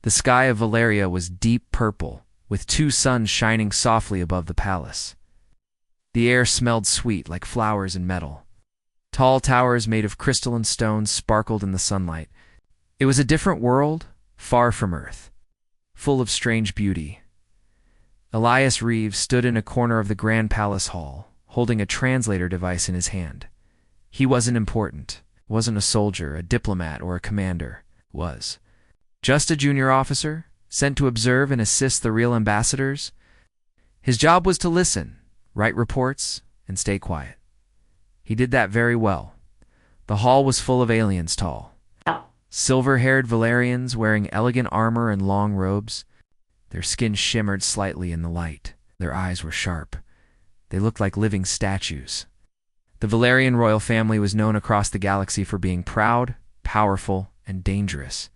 The sky of Valeria was deep purple, with two suns shining softly above the palace. The air smelled sweet like flowers and metal. Tall towers made of crystalline stones sparkled in the sunlight. It was a different world, far from Earth, full of strange beauty. Elias Reeves stood in a corner of the Grand Palace Hall, holding a translator device in his hand. He wasn't important, wasn't a soldier, a diplomat, or a commander. Was just a junior officer, sent to observe and assist the real ambassadors. His job was to listen, write reports, and stay quiet. He did that very well. The hall was full of aliens tall. Silver-haired Valerians wearing elegant armor and long robes. Their skin shimmered slightly in the light. Their eyes were sharp. They looked like living statues. The Valerian royal family was known across the galaxy for being proud, powerful, and dangerous.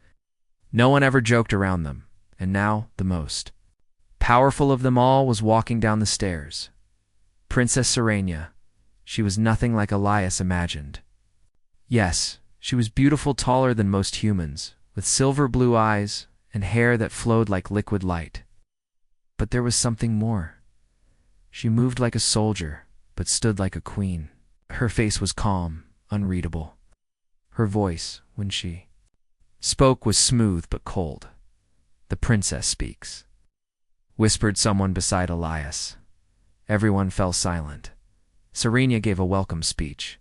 No one ever joked around them, and now the most powerful of them all was walking down the stairs. Princess Serenia. She was nothing like Elias imagined. Yes, she was beautiful, taller than most humans, with silver blue eyes and hair that flowed like liquid light. But there was something more. She moved like a soldier, but stood like a queen. Her face was calm, unreadable. Her voice, when she spoke, was smooth but cold. "The princess speaks," whispered someone beside Elias. Everyone fell silent. Serenia gave a welcome speech.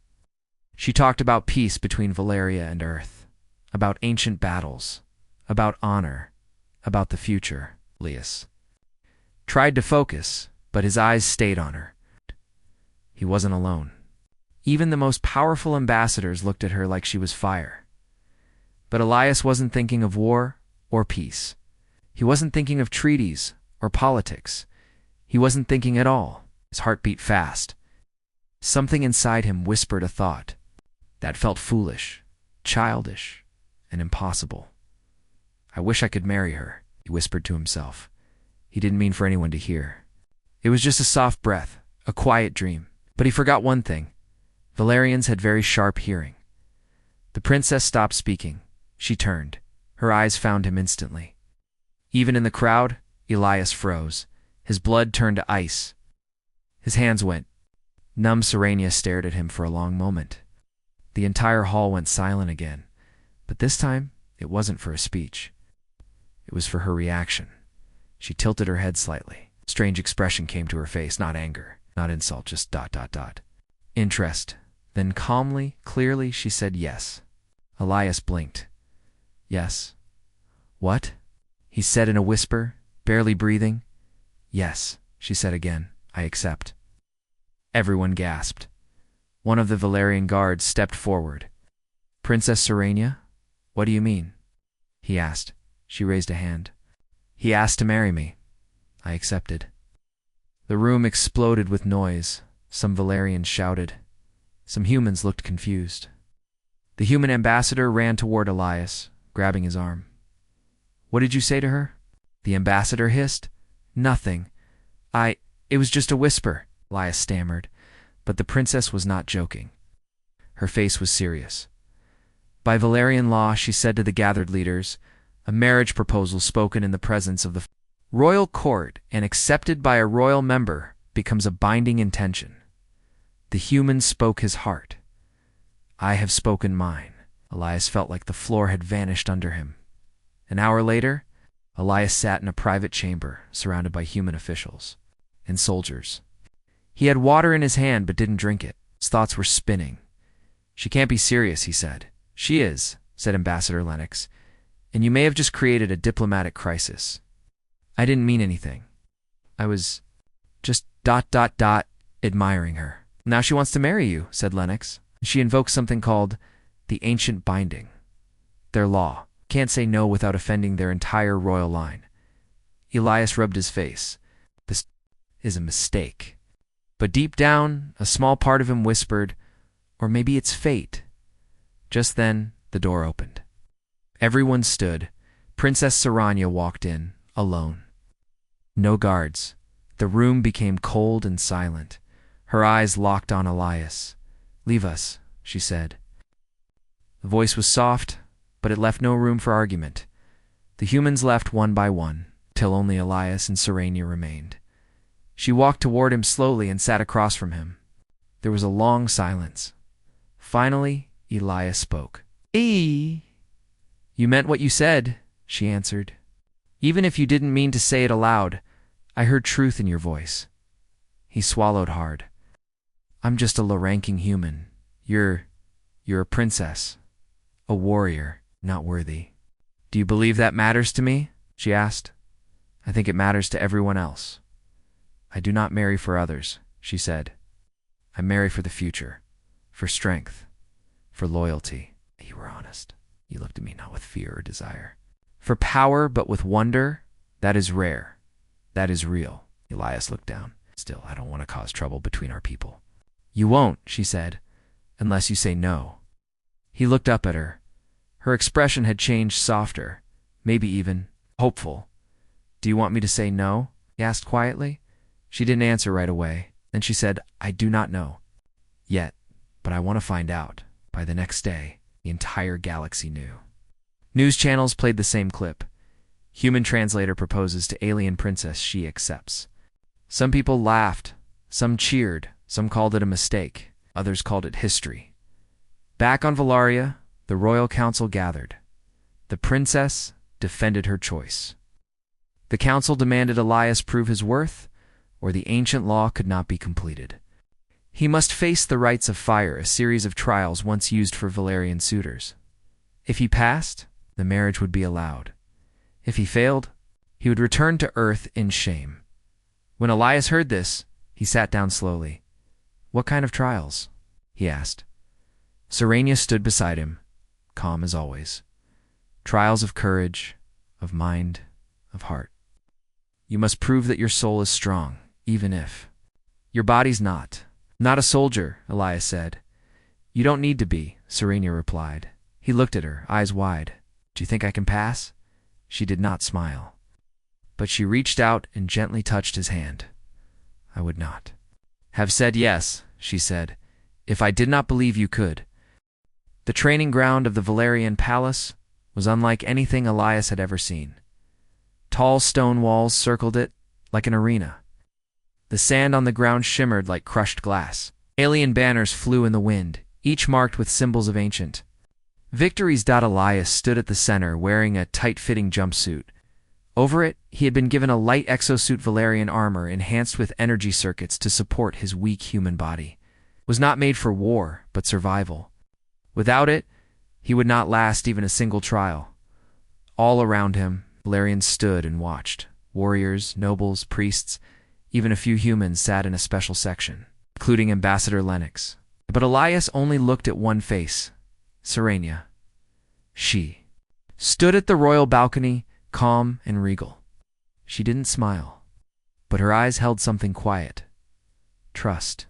She talked about peace between Valeria and Earth, about ancient battles, about honor, about the future. Elias tried to focus, but his eyes stayed on her. He wasn't alone. Even the most powerful ambassadors looked at her like she was fire. But Elias wasn't thinking of war or peace. He wasn't thinking of treaties or politics. He wasn't thinking at all. His heart beat fast. Something inside him whispered a thought that felt foolish, childish, and impossible. "I wish I could marry her," he whispered to himself. He didn't mean for anyone to hear. It was just a soft breath, a quiet dream. But he forgot one thing. Valerians had very sharp hearing. The princess stopped speaking. She turned. Her eyes found him instantly. Even in the crowd, Elias froze. His blood turned to ice. His hands went numb. Serenia stared at him for a long moment. The entire hall went silent again. But this time, it wasn't for a speech. It was for her reaction. She tilted her head slightly. A strange expression came to her face, not anger, not insult, just ... interest. Then calmly, clearly, she said yes. Elias blinked. "Yes." "What?" he said in a whisper, barely breathing. "Yes," she said again. "I accept." Everyone gasped. One of the Valerian guards stepped forward. "Princess Serenia? What do you mean?" he asked. She raised a hand. "He asked to marry me." I accepted. The room exploded with noise. Some Valerians shouted. Some humans looked confused. The human ambassador ran toward Elias, grabbing his arm. "What did you say to her?" The ambassador hissed. "Nothing. It was just a whisper," Elias stammered. But the princess was not joking. Her face was serious. "By Valerian law," she said to the gathered leaders, "a marriage proposal spoken in the presence of the royal court and accepted by a royal member becomes a binding intention." The human spoke his heart. "I have spoken mine." Elias felt like the floor had vanished under him. An hour later, Elias sat in a private chamber surrounded by human officials and soldiers. He had water in his hand but didn't drink it. His thoughts were spinning. "She can't be serious," he said. "She is," said Ambassador Lennox, "and you may have just created a diplomatic crisis." "I didn't mean anything. I was just ... admiring her." "Now she wants to marry you," said Lennox. "She invokes something called the ancient binding. Their law. Can't say no without offending their entire royal line." Elias rubbed his face. "This is a mistake." But deep down, a small part of him whispered, "Or maybe it's fate." Just then, the door opened. Everyone stood. Princess Serenia walked in, alone. No guards. The room became cold and silent. Her eyes locked on Elias. "Leave us," she said. The voice was soft, but it left no room for argument. The humans left one by one, till only Elias and Serenia remained. She walked toward him slowly and sat across from him. There was a long silence. Finally, Elias spoke. "You meant what you said," she answered. "Even if you didn't mean to say it aloud, I heard truth in your voice." He swallowed hard. "I'm just a low-ranking human. You're a princess. A warrior, not worthy." "Do you believe that matters to me?" she asked. "I think it matters to everyone else." "I do not marry for others," she said. "I marry for the future, for strength, for loyalty." "You were honest. You looked at me not with fear or desire." "For power, but with wonder, that is rare. That is real." Elias looked down. "Still, I don't want to cause trouble between our people." "You won't," she said, "unless you say no." He looked up at her. Her expression had changed, softer, maybe even hopeful. "Do you want me to say no?" he asked quietly. She didn't answer right away. Then she said, "I do not know yet, but I want to find out." By the next day, the entire galaxy knew. News channels played the same clip. Human translator proposes to alien princess, she accepts. Some people laughed, some cheered, some called it a mistake, others called it history. Back on Valaria, the royal council gathered. The princess defended her choice. The council demanded Elias prove his worth, or the ancient law could not be completed. He must face the rites of fire, a series of trials once used for Valerian suitors. If he passed, the marriage would be allowed. If he failed, he would return to Earth in shame. When Elias heard this, he sat down slowly. "What kind of trials?" he asked. Serenia stood beside him, calm as always. "Trials of courage, of mind, of heart. You must prove that your soul is strong, even if your body's not." "Not a soldier," Elias said. "You don't need to be," Serenia replied. He looked at her, eyes wide. "Do you think I can pass?" She did not smile. But she reached out and gently touched his hand. "I would not have said yes," she said, "if I did not believe you could." The training ground of the Valerian palace was unlike anything Elias had ever seen. Tall stone walls circled it like an arena. The sand on the ground shimmered like crushed glass. Alien banners flew in the wind, each marked with symbols of ancient victories. Elias stood at the center wearing a tight-fitting jumpsuit. Over it, he had been given a light exosuit Valerian armor enhanced with energy circuits to support his weak human body. It was not made for war, but survival. Without it, he would not last even a single trial. All around him, Valerians stood and watched. Warriors, nobles, priests, even a few humans sat in a special section, including Ambassador Lennox. But Elias only looked at one face, Serenia. She stood at the royal balcony, calm and regal. She didn't smile, but her eyes held something quiet. Trust.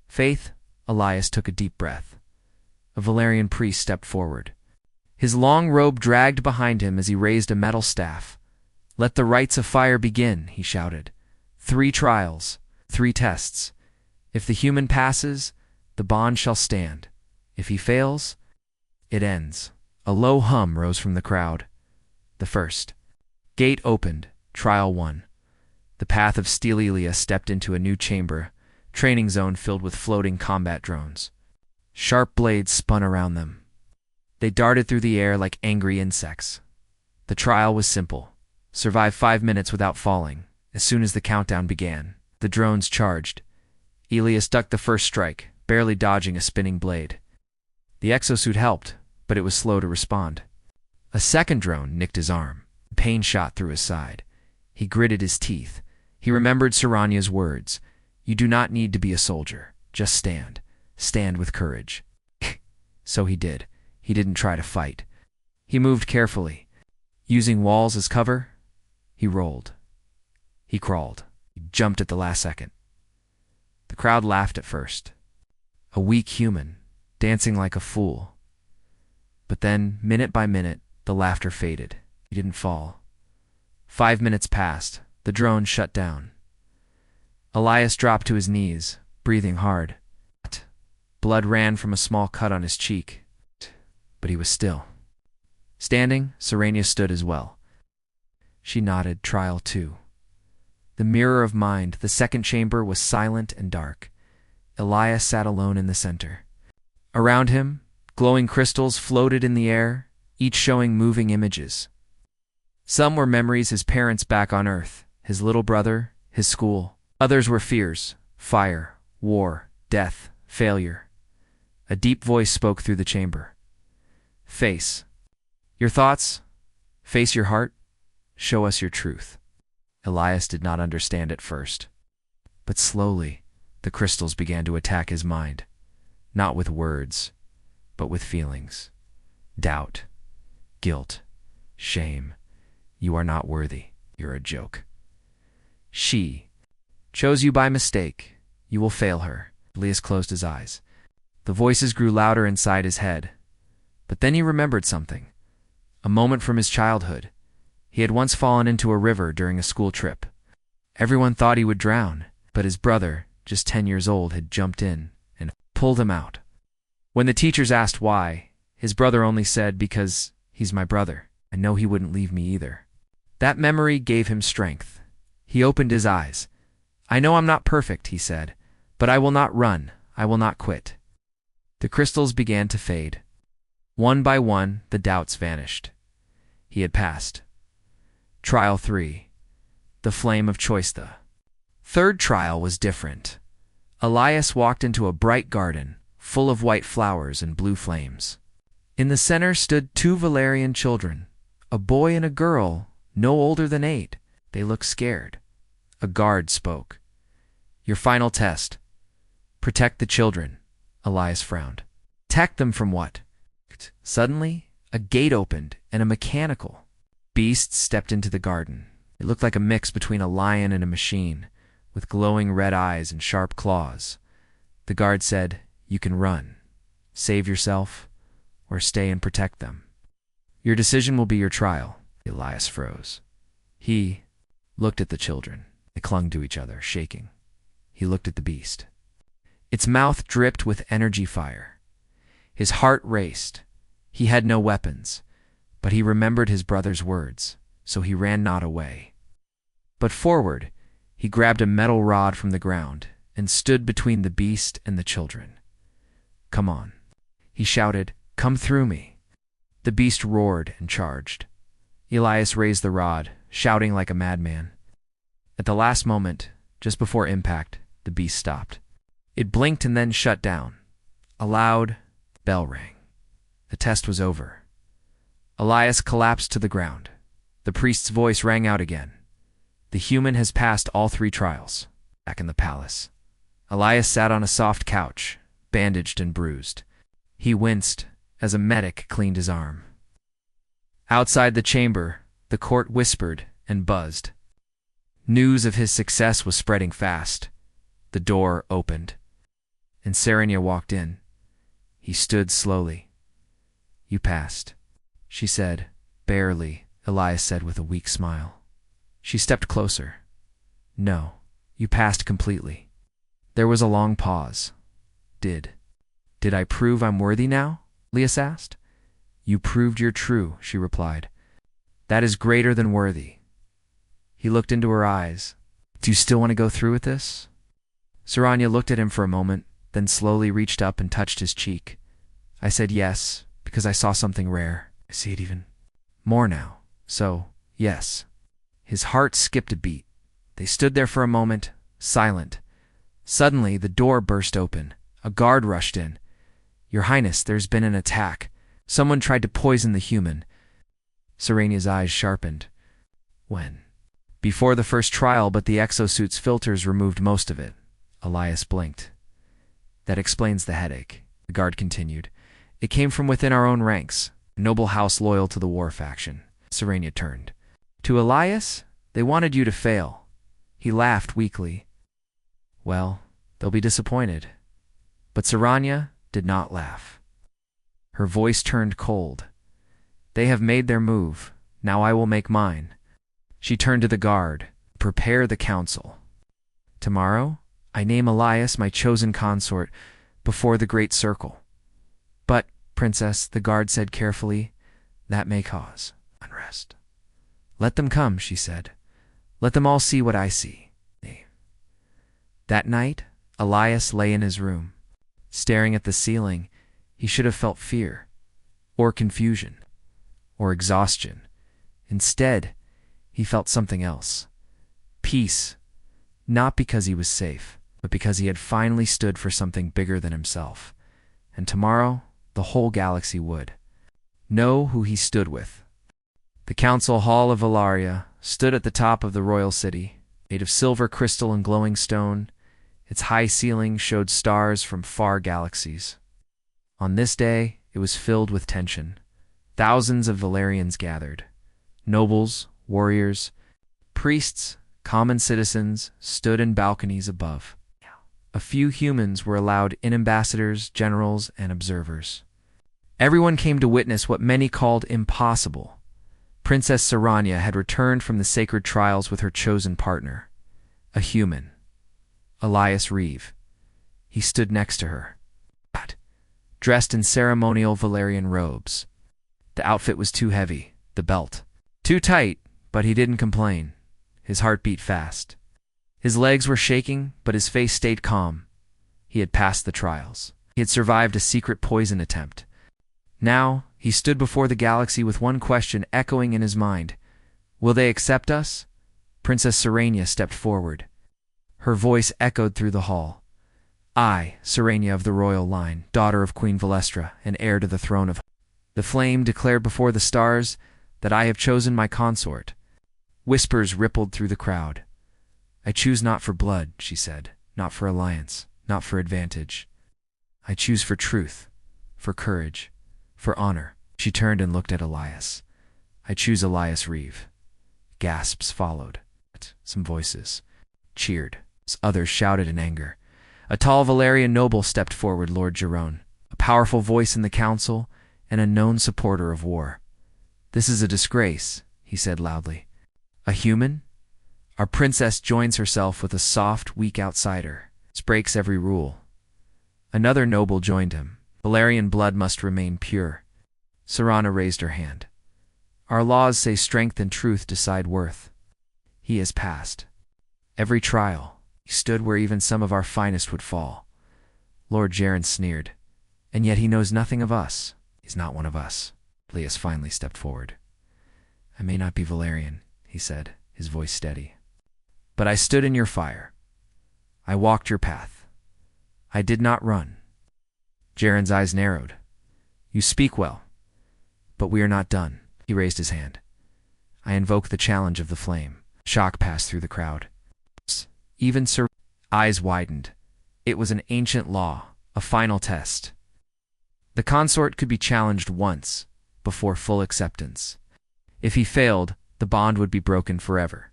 Faith. Elias took a deep breath. A Valerian priest stepped forward. His long robe dragged behind him as he raised a metal staff. "Let the rites of fire begin," he shouted. 3 trials, 3 tests. If the human passes, the bond shall stand. If he fails, it ends. A low hum rose from the crowd. The first gate opened. Trial 1. The path of Stelelia stepped into a new chamber, training zone filled with floating combat drones. Sharp blades spun around them. They darted through the air like angry insects. The trial was simple. Survive 5 minutes without falling. As soon as the countdown began, the drones charged. Elias ducked the first strike, barely dodging a spinning blade. The exosuit helped, but it was slow to respond. A second drone nicked his arm. Pain shot through his side. He gritted his teeth. He remembered Serenia's words. "You do not need to be a soldier. Just stand. Stand with courage." So he did. He didn't try to fight. He moved carefully. Using walls as cover, he rolled. He crawled. He jumped at the last second. The crowd laughed at first. A weak human, dancing like a fool. But then, minute by minute, the laughter faded. He didn't fall. 5 minutes passed. The drone shut down. Elias dropped to his knees, breathing hard. Blood ran from a small cut on his cheek. But he was still. Standing, Serenia stood as well. She nodded. Trial 2. The mirror of mind. The second chamber was silent and dark. Elias sat alone in the center. Around him, glowing crystals floated in the air, each showing moving images. Some were memories his parents back on Earth, his little brother, his school. Others were fears, fire, war, death, failure. A deep voice spoke through the chamber. Face. Your thoughts? Face your heart? Show us your truth. Elias did not understand at first. But slowly, the crystals began to attack his mind. Not with words, but with feelings. Doubt, guilt, shame. You are not worthy. You're a joke. She chose you by mistake. You will fail her. Elias closed his eyes. The voices grew louder inside his head. But then he remembered something. A moment from his childhood. He had once fallen into a river during a school trip. Everyone thought he would drown, but his brother, just 10 years old, had jumped in and pulled him out. When the teachers asked why, his brother only said, "Because he's my brother. I know he wouldn't leave me either." That memory gave him strength. He opened his eyes. "I know I'm not perfect," he said, "but I will not run. I will not quit." The crystals began to fade. One by one, the doubts vanished. He had passed. Trial 3. The Flame of Choice. The third trial was different. Elias walked into a bright garden, full of white flowers and blue flames. In the center stood 2 Valerian children, a boy and a girl, no older than 8. They looked scared. A guard spoke. "Your final test. Protect the children." Elias frowned. "Protect them from what?" Suddenly, a gate opened and a mechanical beast stepped into the garden. It looked like a mix between a lion and a machine, with glowing red eyes and sharp claws. The guard said, "You can run, save yourself, or stay and protect them. Your decision will be your trial." Elias froze. He looked at the children. They clung to each other, shaking. He looked at the beast. Its mouth dripped with energy fire. His heart raced. He had no weapons, but he remembered his brother's words, so he ran not away. But forward, he grabbed a metal rod from the ground and stood between the beast and the children. "Come on," he shouted, "come through me." The beast roared and charged. Elias raised the rod, shouting like a madman. At the last moment, just before impact, the beast stopped. It blinked and then shut down. A loud bell rang. The test was over. Elias collapsed to the ground. The priest's voice rang out again. "The human has passed all 3 trials." Back in the palace, Elias sat on a soft couch, bandaged and bruised. He winced as a medic cleaned his arm. Outside the chamber, the court whispered and buzzed. News of his success was spreading fast. The door opened, and Serenia walked in. He stood slowly. "You passed," she said. "Barely," Elias said with a weak smile. She stepped closer. "No, you passed completely." There was a long pause. Did I prove I'm worthy now?" Elias asked. "You proved you're true," she replied. "That is greater than worthy." He looked into her eyes. "Do you still want to go through with this?" Serenia looked at him for a moment, then slowly reached up and touched his cheek. "I said yes, because I saw something rare. I see it even more now. So, yes." His heart skipped a beat. They stood there for a moment, silent. Suddenly, the door burst open. A guard rushed in. "Your Highness, there's been an attack. Someone tried to poison the human." Serenia's eyes sharpened. "When?" "Before the first trial, but the exosuit's filters removed most of it." Elias blinked. "That explains the headache," the guard continued. "It came from within our own ranks, a noble house loyal to the war faction." Serenia turned. "To Elias, they wanted you to fail." He laughed weakly. "Well, they'll be disappointed." But Serenia did not laugh. Her voice turned cold. "They have made their move. Now I will make mine." She turned to the guard. "Prepare the council. Tomorrow, I name Elias my chosen consort before the great circle." "But, Princess," the guard said carefully, That may cause unrest. Let them come, she said. Let them all see what I see. That night, Elias lay in his room. Staring at the ceiling, he should have felt fear, or confusion, or exhaustion. Instead, he felt something else. Peace, not because he was safe, but because he had finally stood for something bigger than himself. And tomorrow, the whole galaxy would know who he stood with. The council hall of Valaria stood at the top of the royal city, made of silver crystal and glowing stone. Its high ceiling showed stars from far galaxies. On this day, it was filled with tension. Thousands of Valarians gathered. Nobles, warriors, priests, common citizens stood in balconies above. A few humans were allowed in, ambassadors, generals, and observers. Everyone came to witness what many called impossible. Princess Saranya had returned from the sacred trials with her chosen partner, a human, Elias Reeve. He stood next to her, dressed in ceremonial Valarian robes. The outfit was too heavy, the belt too tight, but he didn't complain. His heart beat fast. His legs were shaking, but his face stayed calm. He had passed the trials. He had survived a secret poison attempt. Now, he stood before the galaxy with one question echoing in his mind. Will they accept us? Princess Saranya stepped forward. Her voice echoed through the hall. I, Saranya of the royal line, daughter of Queen Valestra, and heir to the throne of the flame, declared before the stars that I have chosen my consort. Whispers rippled through the crowd. I choose not for blood, she said, not for alliance, not for advantage. I choose for truth, for courage, for honor. She turned and looked at Elias. I choose Elias Reeve. Gasps followed. Some voices cheered. Others shouted in anger. A tall Valarian noble stepped forward, Lord Jerome, a powerful voice in the council and a known supporter of war. This is a disgrace, he said loudly. A human? Our princess joins herself with a soft, weak outsider. This breaks every rule. Another noble joined him. Valarian blood must remain pure. Saranya raised her hand. Our laws say strength and truth decide worth. He has passed every trial. He stood where even some of our finest would fall. Lord Jaren sneered. And yet he knows nothing of us. He's not one of us. Elias finally stepped forward. I may not be Valarian, he said, his voice steady. But I stood in your fire. I walked your path. I did not run. Jaren's eyes narrowed. You speak well, but we are not done. He raised his hand. I invoke the challenge of the flame. Shock passed through the crowd. Even Sir eyes widened. It was an ancient law, a final test. The consort could be challenged once, before full acceptance. If he failed, the bond would be broken forever.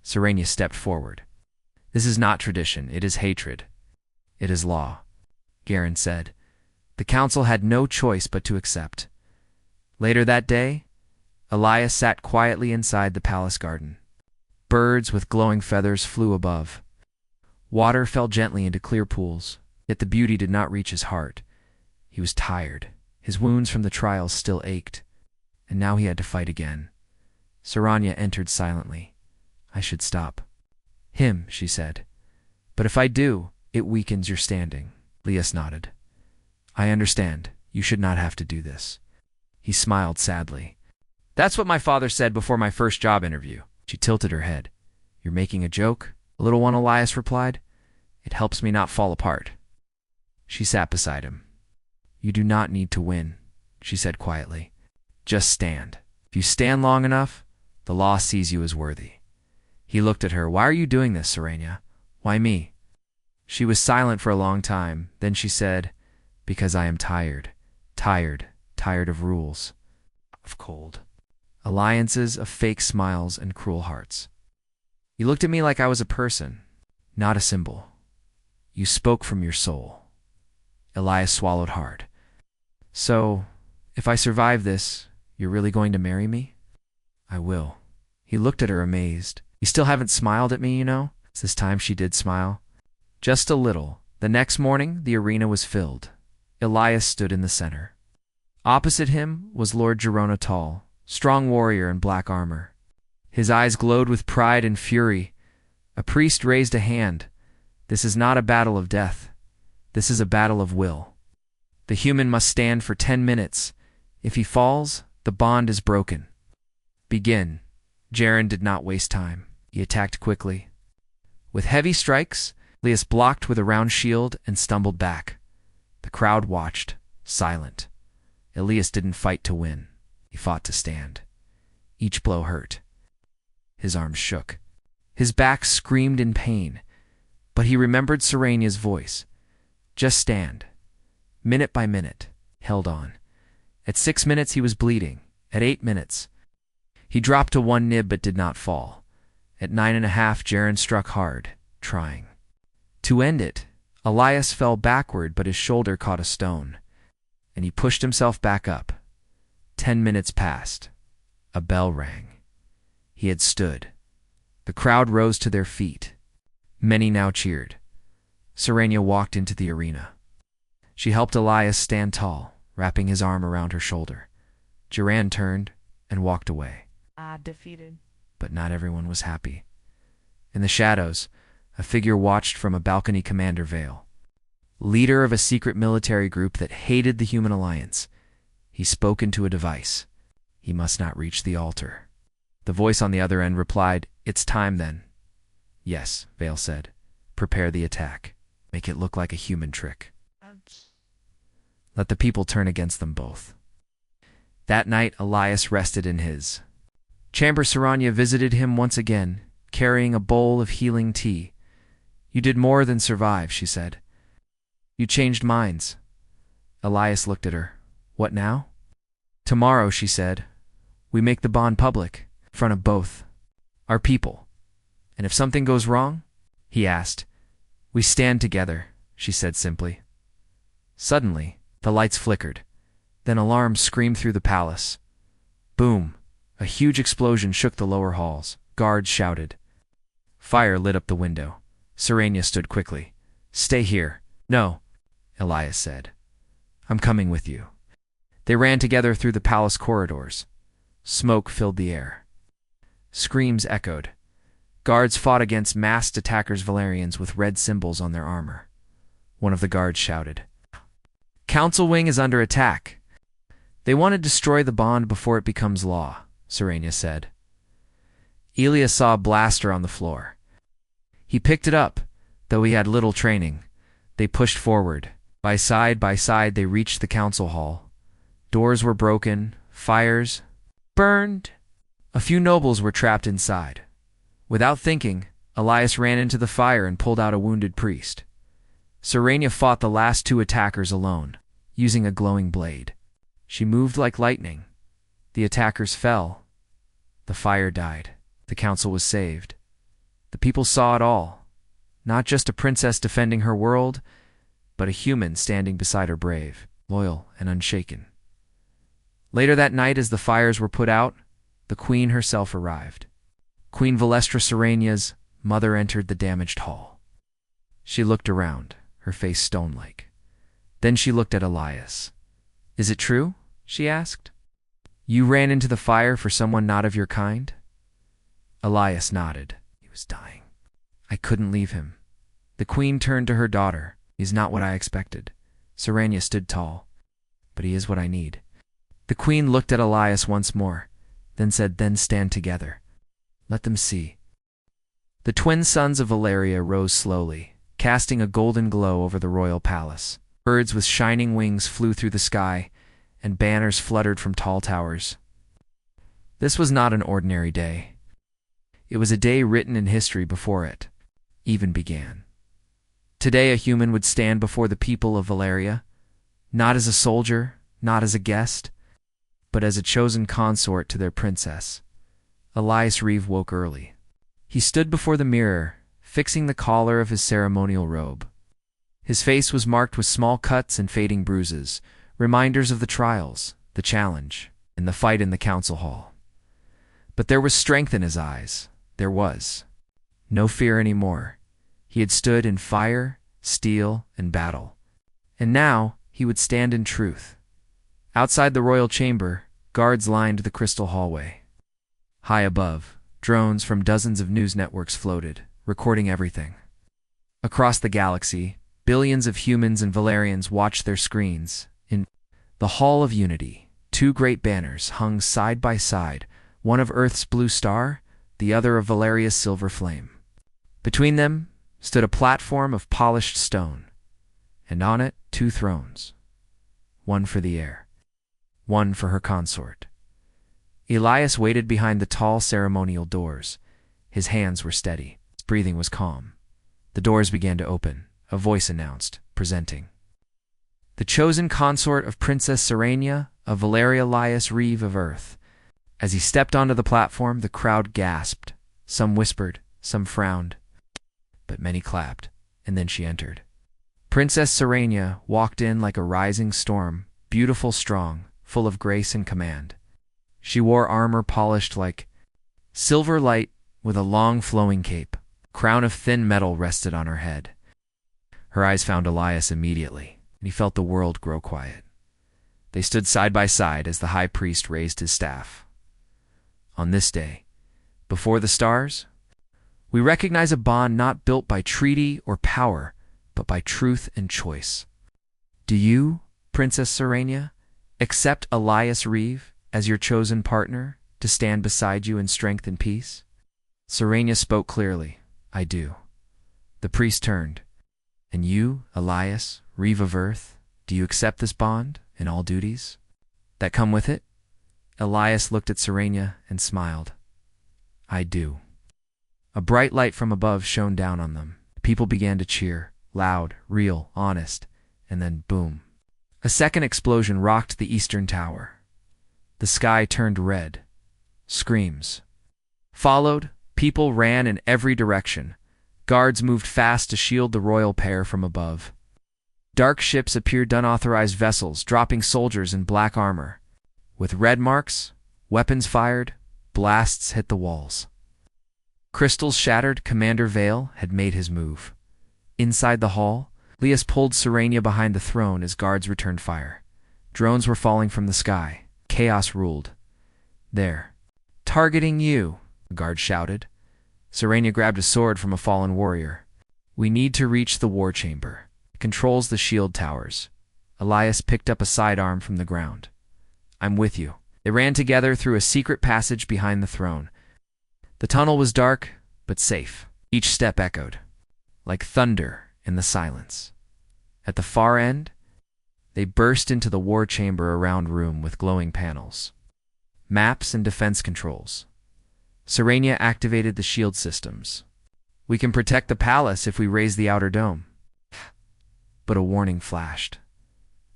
Saranya stepped forward. This is not tradition, it is hatred. It is law, Jaren said. The council had no choice but to accept. Later that day, Elias sat quietly inside the palace garden. Birds with glowing feathers flew above. Water fell gently into clear pools, yet the beauty did not reach his heart. He was tired. His wounds from the trials still ached, and now he had to fight again. Saranya entered silently. I should stop. Him, she said. But if I do, it weakens your standing. Elias nodded. I understand. You should not have to do this. He smiled sadly. That's what my father said before my first job interview. She tilted her head. You're making a joke? The little one, Elias replied. It helps me not fall apart. She sat beside him. You do not need to win, she said quietly. Just stand. If you stand long enough, the law sees you as worthy. He looked at her. Why are you doing this, Saranya? Why me? She was silent for a long time. Then she said, because I am tired. Tired of rules. Of cold. Alliances, of fake smiles and cruel hearts. You looked at me like I was a person, not a symbol. You spoke from your soul. Elias swallowed hard. So, if I survive this, you're really going to marry me? I will. He looked at her amazed. You still haven't smiled at me, you know? This time she did smile. Just a little. The next morning, the arena was filled. Elias stood in the center. Opposite him was Lord Girona Tall, strong warrior in black armor. His eyes glowed with pride and fury. A priest raised a hand. This is not a battle of death. This is a battle of will. The human must stand for 10 minutes. If he falls, the bond is broken. Begin. Jaren did not waste time. He attacked quickly. With heavy strikes, Elias blocked with a round shield and stumbled back. The crowd watched, silent. Elias didn't fight to win. He fought to stand. Each blow hurt. His arms shook. His back screamed in pain. But he remembered Serenia's voice. Just stand. Minute by minute. Held on. At 6 minutes he was bleeding. At 8 minutes. He dropped to 1 nib but did not fall. At 9.5, Jaren struck hard, trying. To end it, Elias fell backward but his shoulder caught a stone, and he pushed himself back up. 10 minutes passed. A bell rang. He had stood. The crowd rose to their feet. Many now cheered. Serenia walked into the arena. She helped Elias stand tall, wrapping his arm around her shoulder. Jaren turned and walked away. Defeated. But not everyone was happy. In the shadows, a figure watched from a balcony commander veil. Leader of a secret military group that hated the human alliance. He spoke into a device. He must not reach the altar. The voice on the other end replied, "It's time then." "Yes," Vale said. "Prepare the attack. Make it look like a human trick. Let the people turn against them both." That night, Elias rested in his chamber. Serenia visited him once again, carrying a bowl of healing tea. "You did more than survive," she said. "You changed minds." Elias looked at her. "What now?" "Tomorrow," she said, "we make the bond public, in front of both our people. And if something goes wrong?" he asked. "We stand together," she said simply. Suddenly, the lights flickered. Then alarms screamed through the palace. Boom! A huge explosion shook the lower halls. Guards shouted. Fire lit up the window. Serenia stood quickly. "Stay here." "No," Elias said. "I'm coming with you." They ran together through the palace corridors. Smoke filled the air. Screams echoed. Guards fought against masked attackers, Valerians with red symbols on their armor. One of the guards shouted, "Council Wing is under attack." "They want to destroy the bond before it becomes law," Serenia said. Elias saw a blaster on the floor. He picked it up, though he had little training. They pushed forward. By side they reached the council hall. Doors were broken, fires burned. A few nobles were trapped inside. Without thinking, Elias ran into the fire and pulled out a wounded priest. Serenia fought the last 2 attackers alone, using a glowing blade. She moved like lightning. The attackers fell. The fire died. The council was saved. The people saw it all. Not just a princess defending her world, but a human standing beside her, brave, loyal, and unshaken. Later that night, as the fires were put out, the queen herself arrived. Queen Valestra Serenia's mother entered the damaged hall. She looked around, her face stone-like. Then she looked at Elias. "Is it true?" she asked. "You ran into the fire for someone not of your kind?" Elias nodded. He was dying. "I couldn't leave him." The queen turned to her daughter. "He's not what I expected." Serenia stood tall. "But he is what I need." The queen looked at Elias once more, then said, "Then stand together. Let them see." The twin sons of Valeria rose slowly, casting a golden glow over the royal palace. Birds with shining wings flew through the sky, and banners fluttered from tall towers. This was not an ordinary day. It was a day written in history before it even began. Today a human would stand before the people of Valeria, not as a soldier, not as a guest, but as a chosen consort to their princess. Elias Reeve woke early. He stood before the mirror, fixing the collar of his ceremonial robe. His face was marked with small cuts and fading bruises, reminders of the trials, the challenge, and the fight in the council hall. But there was strength in his eyes. There was no fear anymore. He had stood in fire, steel, and battle. And now he would stand in truth. Outside the royal chamber, guards lined the crystal hallway. High above, drones from dozens of news networks floated, recording everything. Across the galaxy, billions of humans and Valerians watched their screens. In the Hall of Unity, two great banners hung side by side, one of Earth's blue star, the other of Valeria's silver flame. Between them stood a platform of polished stone, and on it 2 thrones, one for the heir, one for her consort. Elias waited behind the tall ceremonial doors. His hands were steady. His breathing was calm. The doors began to open. A voice announced, presenting. The chosen consort of Princess Serenia of Valeria Elias Reeve of Earth. As he stepped onto the platform, the crowd gasped. Some whispered, some frowned, but many clapped, and then she entered. Princess Serenia walked in like a rising storm, beautiful, strong, full of grace and command. She wore armor polished like silver light with a long flowing cape. A crown of thin metal rested on her head. Her eyes found Elias immediately, and he felt the world grow quiet. They stood side by side as the high priest raised his staff. On this day, before the stars, we recognize a bond not built by treaty or power, but by truth and choice. Do you, Princess Serenia, accept Elias Reeve as your chosen partner to stand beside you in strength and peace? Serenia spoke clearly. I do. The priest turned. And you, Elias, Reeve of Earth, do you accept this bond and all duties that come with it? Elias looked at Serenia and smiled. I do. A bright light from above shone down on them. People began to cheer, loud, real, honest, and then boom. A second explosion rocked the eastern tower. The sky turned red. Screams followed. People ran in every direction. Guards moved fast to shield the royal pair from above. Dark ships appeared, unauthorized vessels, dropping soldiers in black armor. With red marks, weapons fired, blasts hit the walls. Crystals shattered. Commander Vale had made his move. Inside the hall, Elias pulled Serenia behind the throne as guards returned fire. Drones were falling from the sky. Chaos ruled. There. Targeting you, a guard shouted. Serenia grabbed a sword from a fallen warrior. We need to reach the war chamber. It controls the shield towers. Elias picked up a sidearm from the ground. I'm with you. They ran together through a secret passage behind the throne. The tunnel was dark, but safe. Each step echoed, like thunder in the silence. At the far end, they burst into the war chamber, a round room with glowing panels, maps and defense controls. Serenia activated the shield systems. We can protect the palace if we raise the outer dome. But a warning flashed.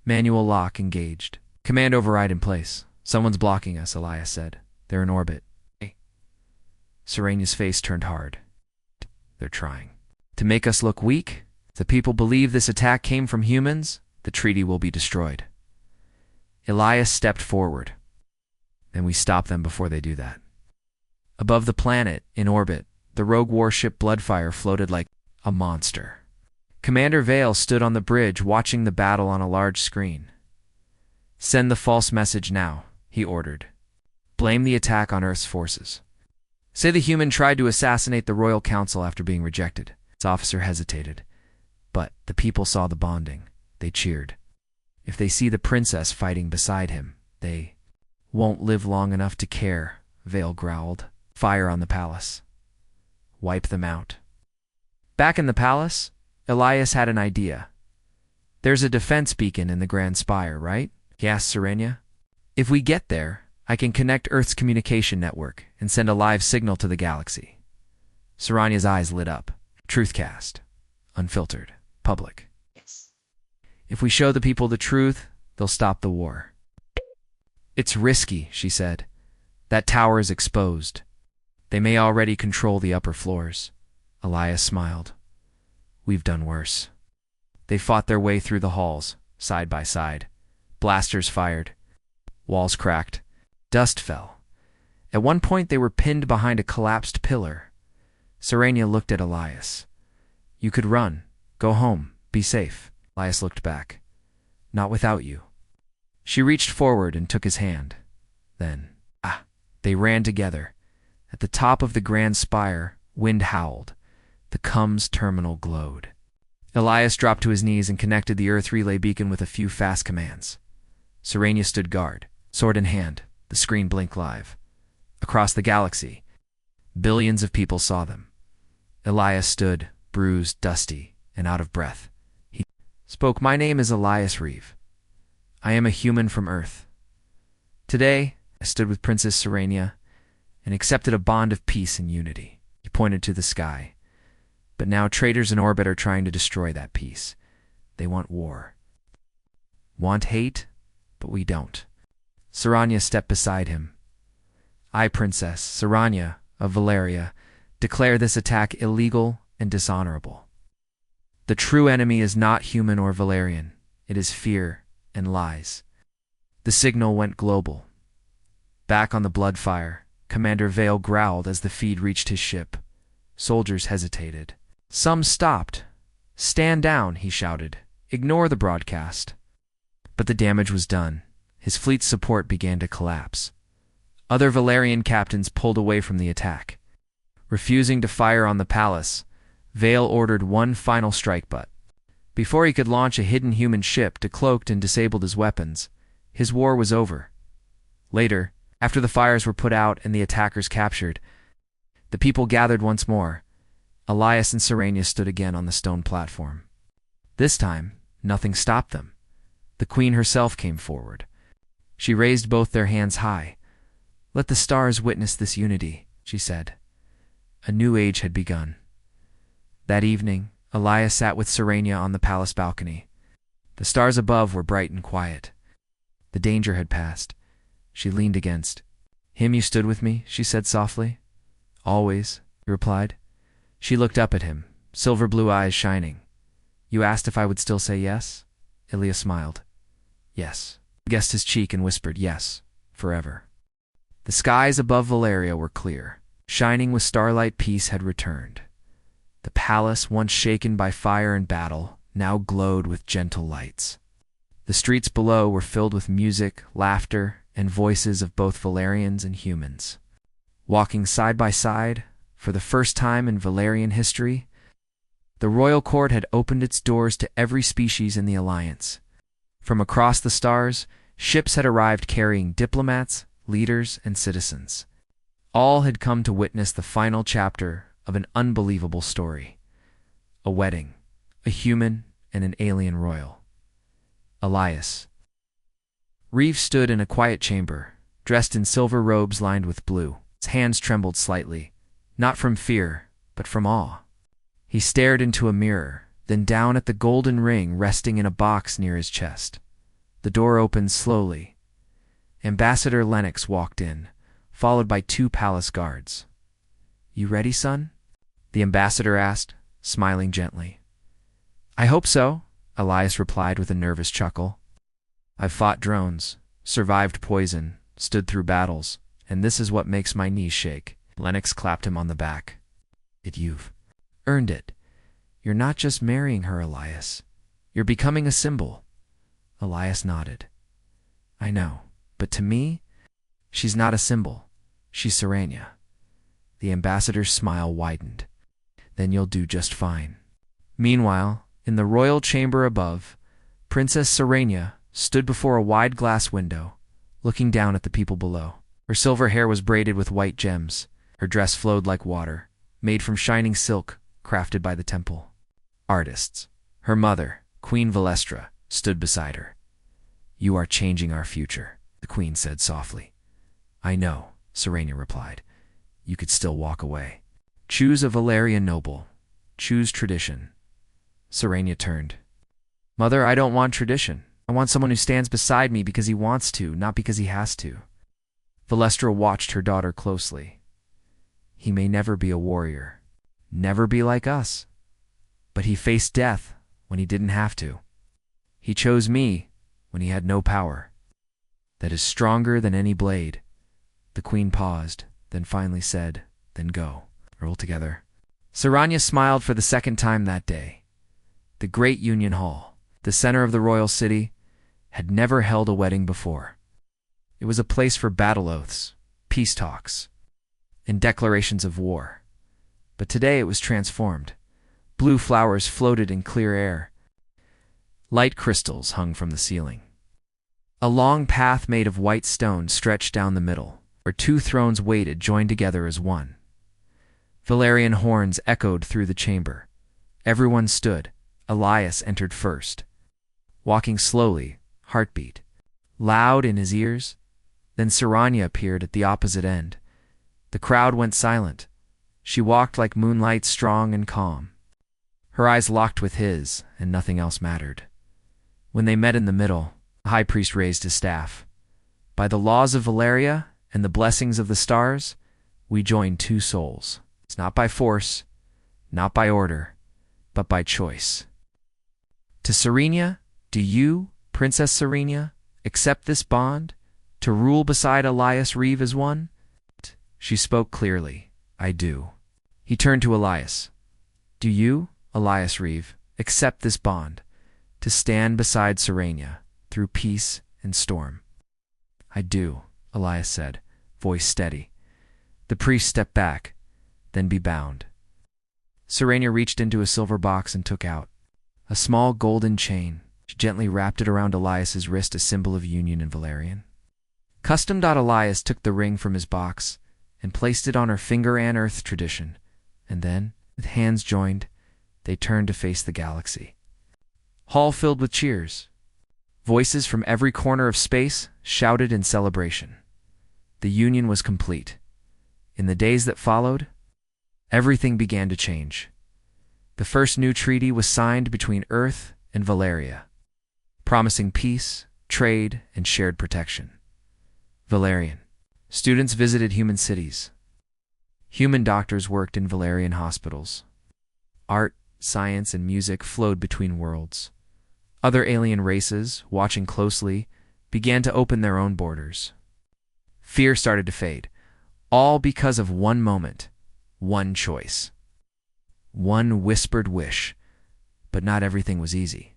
Manual lock engaged. Command override in place. Someone's blocking us, Elias said. They're in orbit. Serenia's face turned hard. They're trying to make us look weak. If the people believe this attack came from humans, the treaty will be destroyed. Elias stepped forward. Then we stop them before they do that. Above the planet, in orbit, the rogue warship Bloodfire floated like a monster. Commander Vale stood on the bridge watching the battle on a large screen. Send the false message now, he ordered. Blame the attack on Earth's forces. Say the human tried to assassinate the Royal Council after being rejected. Its officer hesitated. But the people saw the bonding. They cheered. If they see the princess fighting beside him, they won't live long enough to care, Vale growled. Fire on the palace. Wipe them out. Back in the palace, Elias had an idea. There's a defense beacon in the Grand Spire, right? He asked Serenia. If we get there, I can connect Earth's communication network and send a live signal to the galaxy. Serenia's eyes lit up. Truthcast. Unfiltered. Public. Yes. If we show the people the truth, they'll stop the war. It's risky, she said. That tower is exposed. They may already control the upper floors. Elias smiled. We've done worse. They fought their way through the halls, side by side. Blasters fired. Walls cracked. Dust fell. At one point they were pinned behind a collapsed pillar. Serenia looked at Elias. You could run. Go home. Be safe. Elias looked back. Not without you. She reached forward and took his hand. Then, they ran together. At the top of the grand spire, wind howled. The Cum's terminal glowed. Elias dropped to his knees and connected the Earth relay beacon with a few fast commands. Serenia stood guard, sword in hand. The screen blinked live. Across the galaxy, billions of people saw them. Elias stood, bruised, dusty, and out of breath. He spoke, "My name is Elias Reeve. I am a human from Earth. Today, I stood with Princess Serenia and accepted a bond of peace and unity." He pointed to the sky. "But now traitors in orbit are trying to destroy that peace. They want war. Want hate, but we don't." Serenia stepped beside him. "I, Princess Serenia of Valeria, declare this attack illegal and dishonorable. The true enemy is not human or Valerian. It is fear and lies." The signal went global. Back on the Bloodfire, Commander Vale growled as the feed reached his ship. Soldiers hesitated. Some stopped. "Stand down," he shouted. "Ignore the broadcast." But the damage was done. His fleet's support began to collapse. Other Valerian captains pulled away from the attack. Refusing to fire on the palace, Vale ordered one final strike, but before he could launch a hidden human ship, decloaked and disabled his weapons, his war was over. Later, after the fires were put out and the attackers captured, the people gathered once more. Elias and Serenia stood again on the stone platform. This time, nothing stopped them. The Queen herself came forward. She raised both their hands high. "Let the stars witness this unity," she said. A new age had begun. That evening, Elias sat with Serenia on the palace balcony. The stars above were bright and quiet. The danger had passed. She leaned against him. "You stood with me," she said softly. "Always," he replied. She looked up at him, silver blue eyes shining. "You asked if I would still say yes?" Elias smiled. "Yes." He kissed his cheek and whispered, "Yes, forever." The skies above Valeria were clear. Shining with starlight, peace had returned. The palace, once shaken by fire and battle, now glowed with gentle lights. The streets below were filled with music, laughter, and voices of both Valerians and humans. Walking side by side, for the first time in Valerian history, the royal court had opened its doors to every species in the Alliance. From across the stars, ships had arrived carrying diplomats, leaders, and citizens. All had come to witness the final chapter of an unbelievable story. A wedding, a human and an alien royal. Elias Reeve stood in a quiet chamber, dressed in silver robes lined with blue. His hands trembled slightly, not from fear, but from awe. He stared into a mirror, then down at the golden ring resting in a box near his chest. The door opened slowly. Ambassador Lennox walked in, followed by 2 palace guards. "You ready, son?" the ambassador asked, smiling gently. "I hope so," Elias replied with a nervous chuckle. "I've fought drones, survived poison, stood through battles, and this is what makes my knees shake." Lennox clapped him on the back. "You've earned it. You're not just marrying her, Elias. You're becoming a symbol." Elias nodded. "I know, but to me, she's not a symbol. She's Serenia." The ambassador's smile widened. "Then you'll do just fine." Meanwhile, in the royal chamber above, Princess Serenia stood before a wide glass window, looking down at the people below. Her silver hair was braided with white gems. Her dress flowed like water, made from shining silk crafted by the temple. Artists. Her mother, Queen Valestra, stood beside her. "You are changing our future," the queen said softly. "I know," Serenia replied. "You could still walk away. Choose a Valerian noble. Choose tradition." Serenia turned. "Mother, I don't want tradition. I want someone who stands beside me because he wants to, not because he has to." Valestra watched her daughter closely. "He may never be a warrior, never be like us, but he faced death when he didn't have to. He chose me when he had no power. That is stronger than any blade." The queen paused, then finally said, "Then go. Roll together." Serenia smiled for the second time that day. The great Union Hall, the center of the royal city, had never held a wedding before. It was a place for battle oaths, peace talks, and declarations of war. But today it was transformed. Blue flowers floated in clear air. Light crystals hung from the ceiling. A long path made of white stone stretched down the middle, where two thrones waited, joined together as one. Valerian horns echoed through the chamber. Everyone stood. Elias entered first, walking slowly, heartbeat loud in his ears. Then Saranya appeared at the opposite end. The crowd went silent. She walked like moonlight, strong and calm. Her eyes locked with his, and nothing else mattered. When they met in the middle, the high priest raised his staff. By the laws of Valeria and the blessings of the stars, we join two souls. It's not by force, not by order, but by choice. To Serenia, do you, Princess Serenia, accept this bond, to rule beside Elias Reeve as one? She spoke clearly. I do. He turned to Elias. Do you, Elias Reeve, accept this bond, to stand beside Serenia through peace and storm? I do, Elias said, voice steady. The priest stepped back, then be bound. Serenia reached into a silver box and took out a small golden chain. She gently wrapped it around Elias's wrist, a symbol of union in Valerian. Custom. Elias took the ring from his box and placed it on her finger, an earth tradition, and then, with hands joined, they turned to face the galaxy. Hall filled with cheers. Voices from every corner of space shouted in celebration. The union was complete. In the days that followed, everything began to change. The first new treaty was signed between Earth and Valeria, promising peace, trade, and shared protection. Valerian. Students visited human cities. Human doctors worked in Valerian hospitals. Art, science, and music flowed between worlds. Other alien races, watching closely, began to open their own borders. Fear started to fade, all because of one moment, one choice, one whispered wish. But not everything was easy.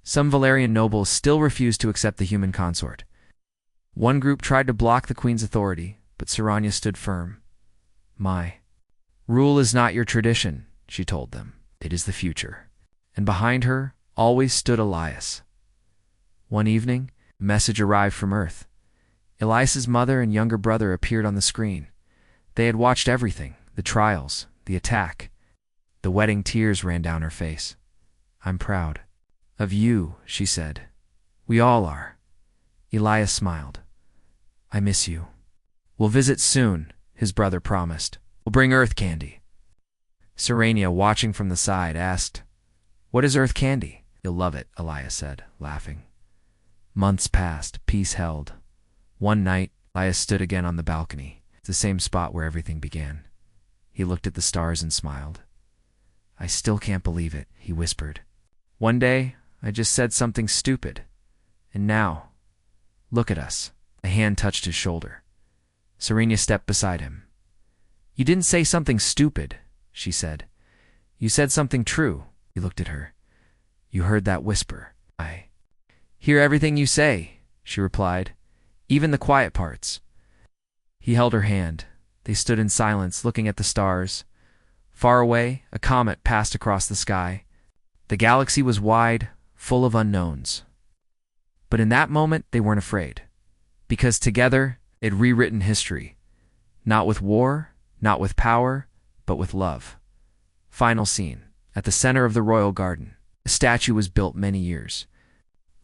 Some Valerian nobles still refused to accept the human consort. One group tried to block the queen's authority, but Seranya stood firm. My rule is not your tradition, she told them. It is the future. And behind her always stood Elias. One evening, a message arrived from Earth. Elias's mother and younger brother appeared on the screen. They had watched everything, the trials, the attack. The wedding. Tears ran down her face. I'm proud of you, she said. We all are. Elias smiled. I miss you. We'll visit soon, his brother promised. We'll bring Earth candy. Serenia, watching from the side, asked, What is Earth candy? You'll love it, Elias said, laughing. Months passed, peace held. One night, Elias stood again on the balcony, the same spot where everything began. He looked at the stars and smiled. I still can't believe it, he whispered. One day, I just said something stupid. And now, look at us. A hand touched his shoulder. Serenia stepped beside him. You didn't say something stupid, she said. You said something true. He looked at her. You heard that whisper. I hear everything you say, she replied, even the quiet parts. He held her hand. They stood in silence, looking at the stars. Far away, a comet passed across the sky. The galaxy was wide, full of unknowns. But in that moment, they weren't afraid. Because together, they'd rewritten history. Not with war, not with power, but with love. Final scene. At the center of the royal garden, a statue was built many years.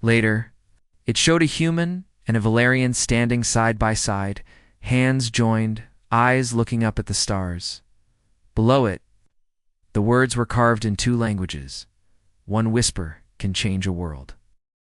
Later, it showed a human and a Valerian standing side by side, hands joined, eyes looking up at the stars. Below it, the words were carved in two languages. One whisper can change a world.